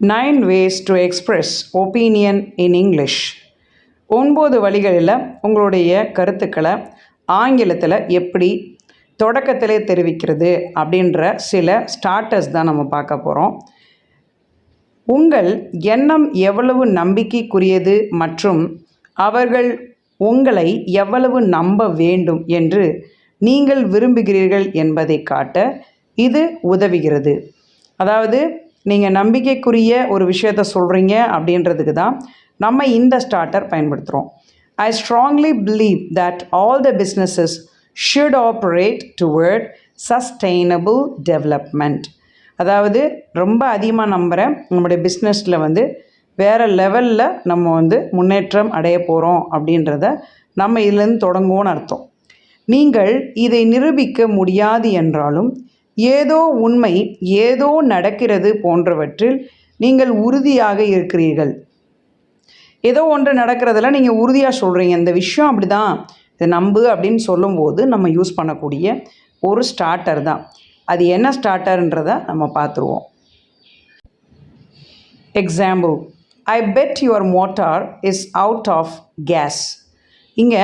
9 ways to express opinion in English. 9 வழிகளில் உங்களுடைய கருத்துக்களை ஆங்கிலத்தில் எப்படி தொடக்கத்திலே தெரிவிக்கிறது அப்படின்ற சில ஸ்டார்டர்ஸ் தான் நம்ம பார்க்க போகிறோம். உங்கள் எண்ணம் எவ்வளவு நம்பிக்கைக்குரியது மற்றும் அவர்கள் உங்களை எவ்வளவு நம்ப வேண்டும் என்று நீங்கள் விரும்புகிறீர்கள் என்பதை காட்ட இது உதவுகிறது. அதாவது நீங்கள் நம்பிக்கைக்குரிய ஒரு விஷயத்தை சொல்கிறீங்க அப்படின்றதுக்கு தான் நம்ம இந்த ஸ்டார்டர் பயன்படுத்துகிறோம். I strongly believe that all the businesses should operate toward sustainable development. அதாவது ரொம்ப அதிகமாக நம்புகிறேன் நம்முடைய பிஸ்னஸில் வேறு லெவலில் நம்ம முன்னேற்றம் அடைய போகிறோம் அப்படின்றத நம்ம இதிலேருந்து தொடங்குவோன்னு அர்த்தம். நீங்கள் இதை நிரூபிக்க முடியாது என்றாலும் ஏதோ உண்மை ஏதோ நடக்கிறது போன்றவற்றில் நீங்கள் உறுதியாக இருக்கிறீர்கள். ஏதோ ஒன்று நடக்கிறதுல நீங்கள் உறுதியாக சொல்கிறீங்க, இந்த விஷயம் அப்படி தான், இதை நம்பு அப்படின்னு சொல்லும்போது நம்ம யூஸ் பண்ணக்கூடிய ஒரு ஸ்டார்டர் தான். அது என்ன ஸ்டார்டர்ன்றதை நம்ம பார்த்துருவோம். Example, I bet your motor is out of gas. இங்கே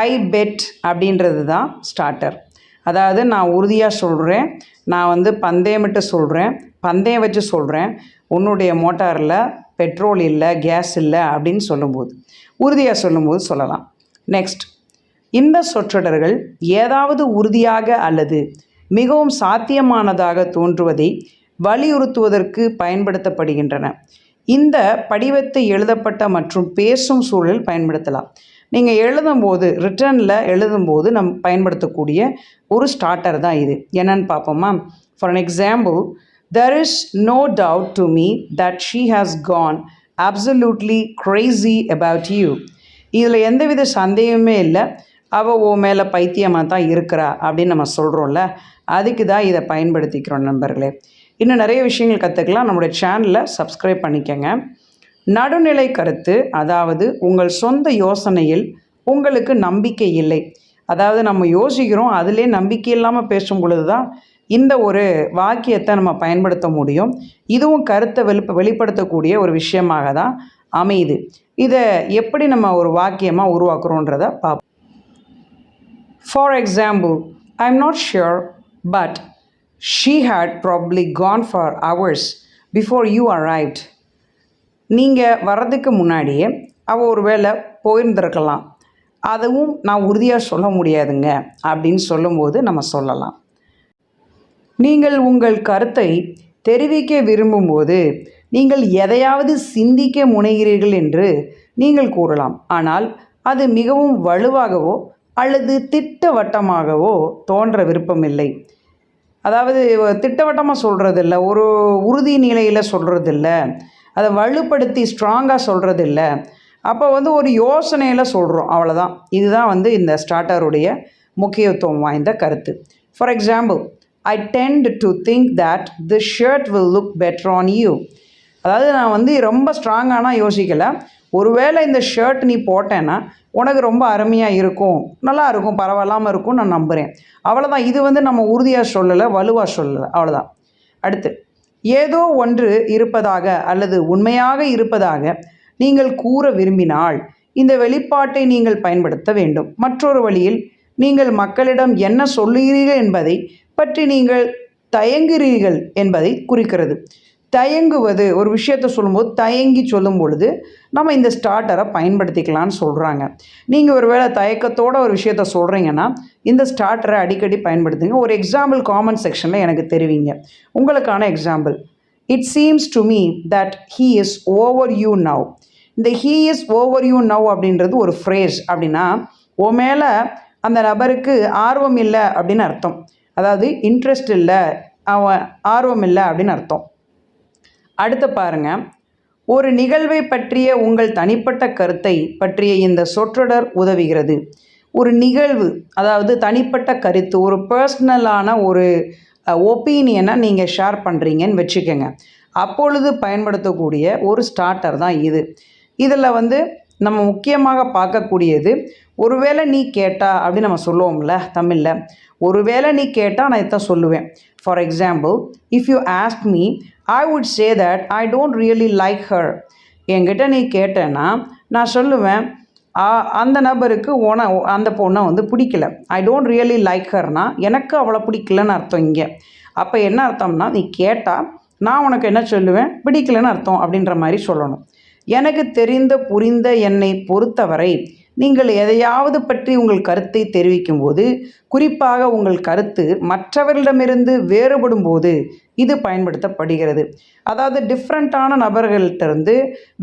ஐ பெட் அப்படின்றது தான் ஸ்டார்டர். அதாவது நான் உறுதியாக சொல்கிறேன், நான் பந்தயமிட்டு சொல்கிறேன், பந்தயம் வச்சு சொல்கிறேன், உன்னுடைய மோட்டாரில் பெட்ரோல் இல்லை, கேஸ் இல்லை அப்படின்னு சொல்லும்போது, உறுதியாக சொல்லும்போது சொல்லலாம். நெக்ஸ்ட், இந்த சொற்றொடர்கள் ஏதாவது உறுதியாக அல்லது மிகவும் சாத்தியமானதாக தோன்றுவதை வலியுறுத்துவதற்கு பயன்படுத்தப்படுகின்றன. இந்த படிவத்தை எழுதப்பட்ட மற்றும் பேசும் சூழலில் பயன்படுத்தலாம். நீங்கள் எழுதும்போது, ரிட்டனில் எழுதும்போது நம்ம பயன்படுத்தக்கூடிய ஒரு ஸ்டார்டர் தான் இது. என்னன்னு பார்ப்போமா? For an example, there is no doubt to me that she has gone absolutely crazy about you. இதில் எந்தவித சந்தேகமே இல்லை, அவள் ஓ மேலே பைத்தியமாக தான் இருக்கிறா அப்படின்னு நம்ம சொல்கிறோம்ல, அதுக்கு தான் இதை பயன்படுத்திக்கிறோம் நண்பர்களே. இன்னும் நிறைய விஷயங்கள் கற்றுக்கலாம். நம்மளுடைய சேனலை சப்ஸ்கிரைப் பண்ணிக்கங்க. நடுநிலை கருத்து, அதாவது உங்கள் சொந்த யோசனையில் உங்களுக்கு நம்பிக்கை இல்லை, அதாவது நம்ம யோசிக்கிறோம் அதிலே நம்பிக்கை இல்லாமல் பேசும் பொழுது தான் இந்த ஒரு வாக்கியத்தை நம்ம பயன்படுத்த முடியும். இதுவும் கருத்தை வெளிப்படுத்தக்கூடிய ஒரு விஷயமாக தான் அமையுது. இதை எப்படி நம்ம ஒரு வாக்கியமாக உருவாக்குறோன்றதை பார்ப்போம். For example, I am not sure but she had probably gone for hours before you arrived. நீங்கள் வர்றதுக்கு முன்னாடியே அவள் ஒரு வேளை போயிருந்திருக்கலாம், அதுவும் நான் உறுதியாக சொல்ல முடியாதுங்க அப்படின்னு சொல்லும்போது நம்ம சொல்லலாம். நீங்கள் உங்கள் கருத்தை தெரிவிக்க விரும்பும்போது நீங்கள் எதையாவது சிந்திக்க முனைகிறீர்கள் என்று நீங்கள் கூறலாம். ஆனால் அது மிகவும் வலுவாகவோ அல்லது திட்டவட்டமாகவோ தோன்ற விருப்பமில்லை. அதாவது திட்டவட்டமாக சொல்கிறதில்ல, ஒரு உறுதி நிலையில் சொல்கிறதில்ல, அதை வலுப்படுத்தி ஸ்ட்ராங்காக சொல்கிறதில்ல, அப்போ ஒரு யோசனையில் சொல்கிறோம், அவ்வளோதான். இதுதான் இந்த ஸ்டார்டருடைய முக்கியத்துவம் வாய்ந்த கருத்து. For example, I tent to think that this shirt will look better on you. அதாவது நான் ரொம்ப ஸ்ட்ராங்கானா யோசிக்கலை, ஒருவேளை இந்த ஷர்ட் நீ போட்டேன்னா உனக்கு ரொம்ப அருமையாக இருக்கும், நல்லா இருக்கும், பரவாயில்லாமல் இருக்கும் நான் நம்புகிறேன், அவ்வளோதான். இது நம்ம உறுதியாக சொல்லலை, வலுவாக சொல்லலை, அவ்வளோதான். அடுத்து, ஏதோ ஒன்று இருப்பதாக அல்லது உண்மையாக இருப்பதாக நீங்கள் கூற விரும்பினால் இந்த வெளிப்பாட்டை நீங்கள் பயன்படுத்த வேண்டும். மற்றொரு வழியில், நீங்கள் மக்களிடம் என்ன சொல்லுகிறீர்கள் என்பதை பற்றி நீங்கள் தயங்குகிறீர்கள் என்பதை குறிக்கிறது. தயங்குவது, ஒரு விஷயத்தை சொல்லும்போது தயங்கி சொல்லும் பொழுது நம்ம இந்த ஸ்டார்டரை பயன்படுத்திக்கலான்னு சொல்கிறாங்க. நீங்கள் ஒரு வேளை தயக்கத்தோடு ஒரு விஷயத்த சொல்கிறீங்கன்னா இந்த ஸ்டார்டரை அடிக்கடி பயன்படுத்துங்க. ஒரு எக்ஸாம்பிள் காமெண்ட் செக்ஷனில் எனக்கு தெரிவிங்க. உங்களுக்கான example, it seems to me that he is over you now. இந்த he is over you now அப்படின்றது ஒரு ஃப்ரேஸ். அப்படின்னா ஓ மேலே அந்த நபருக்கு ஆர்வம் இல்லை அப்படின்னு அர்த்தம். அதாவது இன்ட்ரெஸ்ட் இல்லை, அவன் ஆர்வம் இல்லை அப்படின்னு அர்த்தம். அடுத்து பாருங்கள், ஒரு நிகழ்வை பற்றிய உங்கள் தனிப்பட்ட கருத்தை பற்றிய இந்த சொற்றொடர் உதவுகிறது. ஒரு நிகழ்வு, அதாவது தனிப்பட்ட கருத்து, ஒரு பர்சனலான ஒரு ஒப்பீனியனை நீங்கள் ஷேர் பண்ணுறீங்கன்னு வச்சுக்கோங்க, அப்பொழுது பயன்படுத்தக்கூடிய ஒரு ஸ்டார்டர் தான் இது. இதில் நம்ம முக்கியமாக பார்க்கக்கூடியது, ஒருவேளை நீ கேட்டா அப்படின்னு நம்ம சொல்லுவோம்ல தமிழில், ஒருவேளை நீ கேட்டால் நான் இதான் சொல்லுவேன். For example, if you ask me I would say that I don't really like her. என்கிட்ட நீ கேட்டேன்னா நான் சொல்லுவேன் அந்த நபருக்கு அந்த பொண்ணை வந்து பிடிக்கல. ஐ டோன்ட் ரியலி லைக் ஹர்னா எனக்கு அவளை பிடிக்கலன்னு அர்த்தம் இங்கே. அப்போ என்ன அர்த்தம்னா நீ கேட்டால் நான் உனக்கு என்ன சொல்லுவேன், பிடிக்கலன்னு அர்த்தம் அப்படின்ற மாதிரி சொல்லணும். எனக்கு தெரிந்த புரிந்த என்னை பொறுத்தவரை நீங்கள் எதையாவது பற்றி உங்கள் கருத்தை தெரிவிக்கும் போது, குறிப்பாக உங்கள் கருத்து மற்றவர்களிடமிருந்து வேறுபடும் போது இது பயன்படுத்தப்படுகிறது. அதாவது டிஃப்ரெண்ட்டான நபர்கள்ட்டிருந்து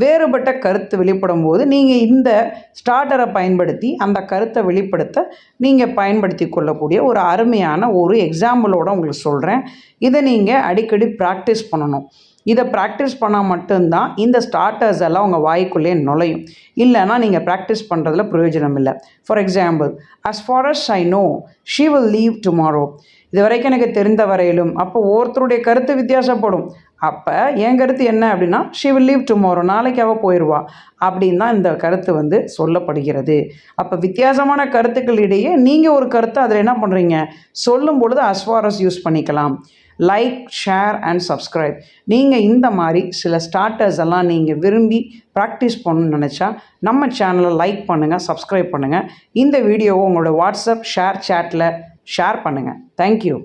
வேறுபட்ட கருத்து வெளிப்படும் போது நீங்கள் இந்த ஸ்டார்டரை பயன்படுத்தி அந்த கருத்தை வெளிப்படுத்த நீங்கள் பயன்படுத்தி கொள்ளக்கூடிய ஒரு அருமையான ஒரு எக்ஸாம்பிளோடு உங்களுக்கு சொல்கிறேன். இதை நீங்கள் அடிக்கடி ப்ராக்டிஸ் பண்ணணும். இதை ப்ராக்டிஸ் பண்ணால் மட்டும்தான் இந்த ஸ்டார்டர்ஸ் எல்லாம் உங்கள் வாய்க்குள்ளே நுழையும். இல்லைனா நீங்கள் ப்ராக்டிஸ் பண்ணுறதுல பிரயோஜனம் இல்லை. For example, as far as I know she will leave tomorrow. இது வரைக்கும் எனக்கு தெரிந்த வரையிலும். அப்போ ஒருத்தருடைய கருத்து வித்தியாசப்படும். அப்போ என் கருத்து என்ன அப்படின்னா she will leave tomorrow, நாளைக்கு அவள் போயிடுவா அப்படின்னு தான் இந்த கருத்து வந்து சொல்லப்படுகிறது. அப்போ வித்தியாசமான கருத்துக்கள் இடையே நீங்கள் ஒரு கருத்தை அதில் என்ன பண்ணுறீங்க சொல்லும் பொழுது as far as யூஸ் பண்ணிக்கலாம். Like, share and subscribe. நீங்கள் இந்த மாதிரி சில ஸ்டார்டர்ஸ் எல்லாம் நீங்கள் விரும்பி ப்ராக்டிஸ் பண்ணணும்னு நினச்சா நம்ம சேனலை லைக் பண்ணுங்கள், சப்ஸ்கிரைப் பண்ணுங்கள். இந்த வீடியோவை உங்களோட வாட்ஸ்அப் சேட்டில் ஷேர் பண்ணுங்கள். தேங்க்யூ.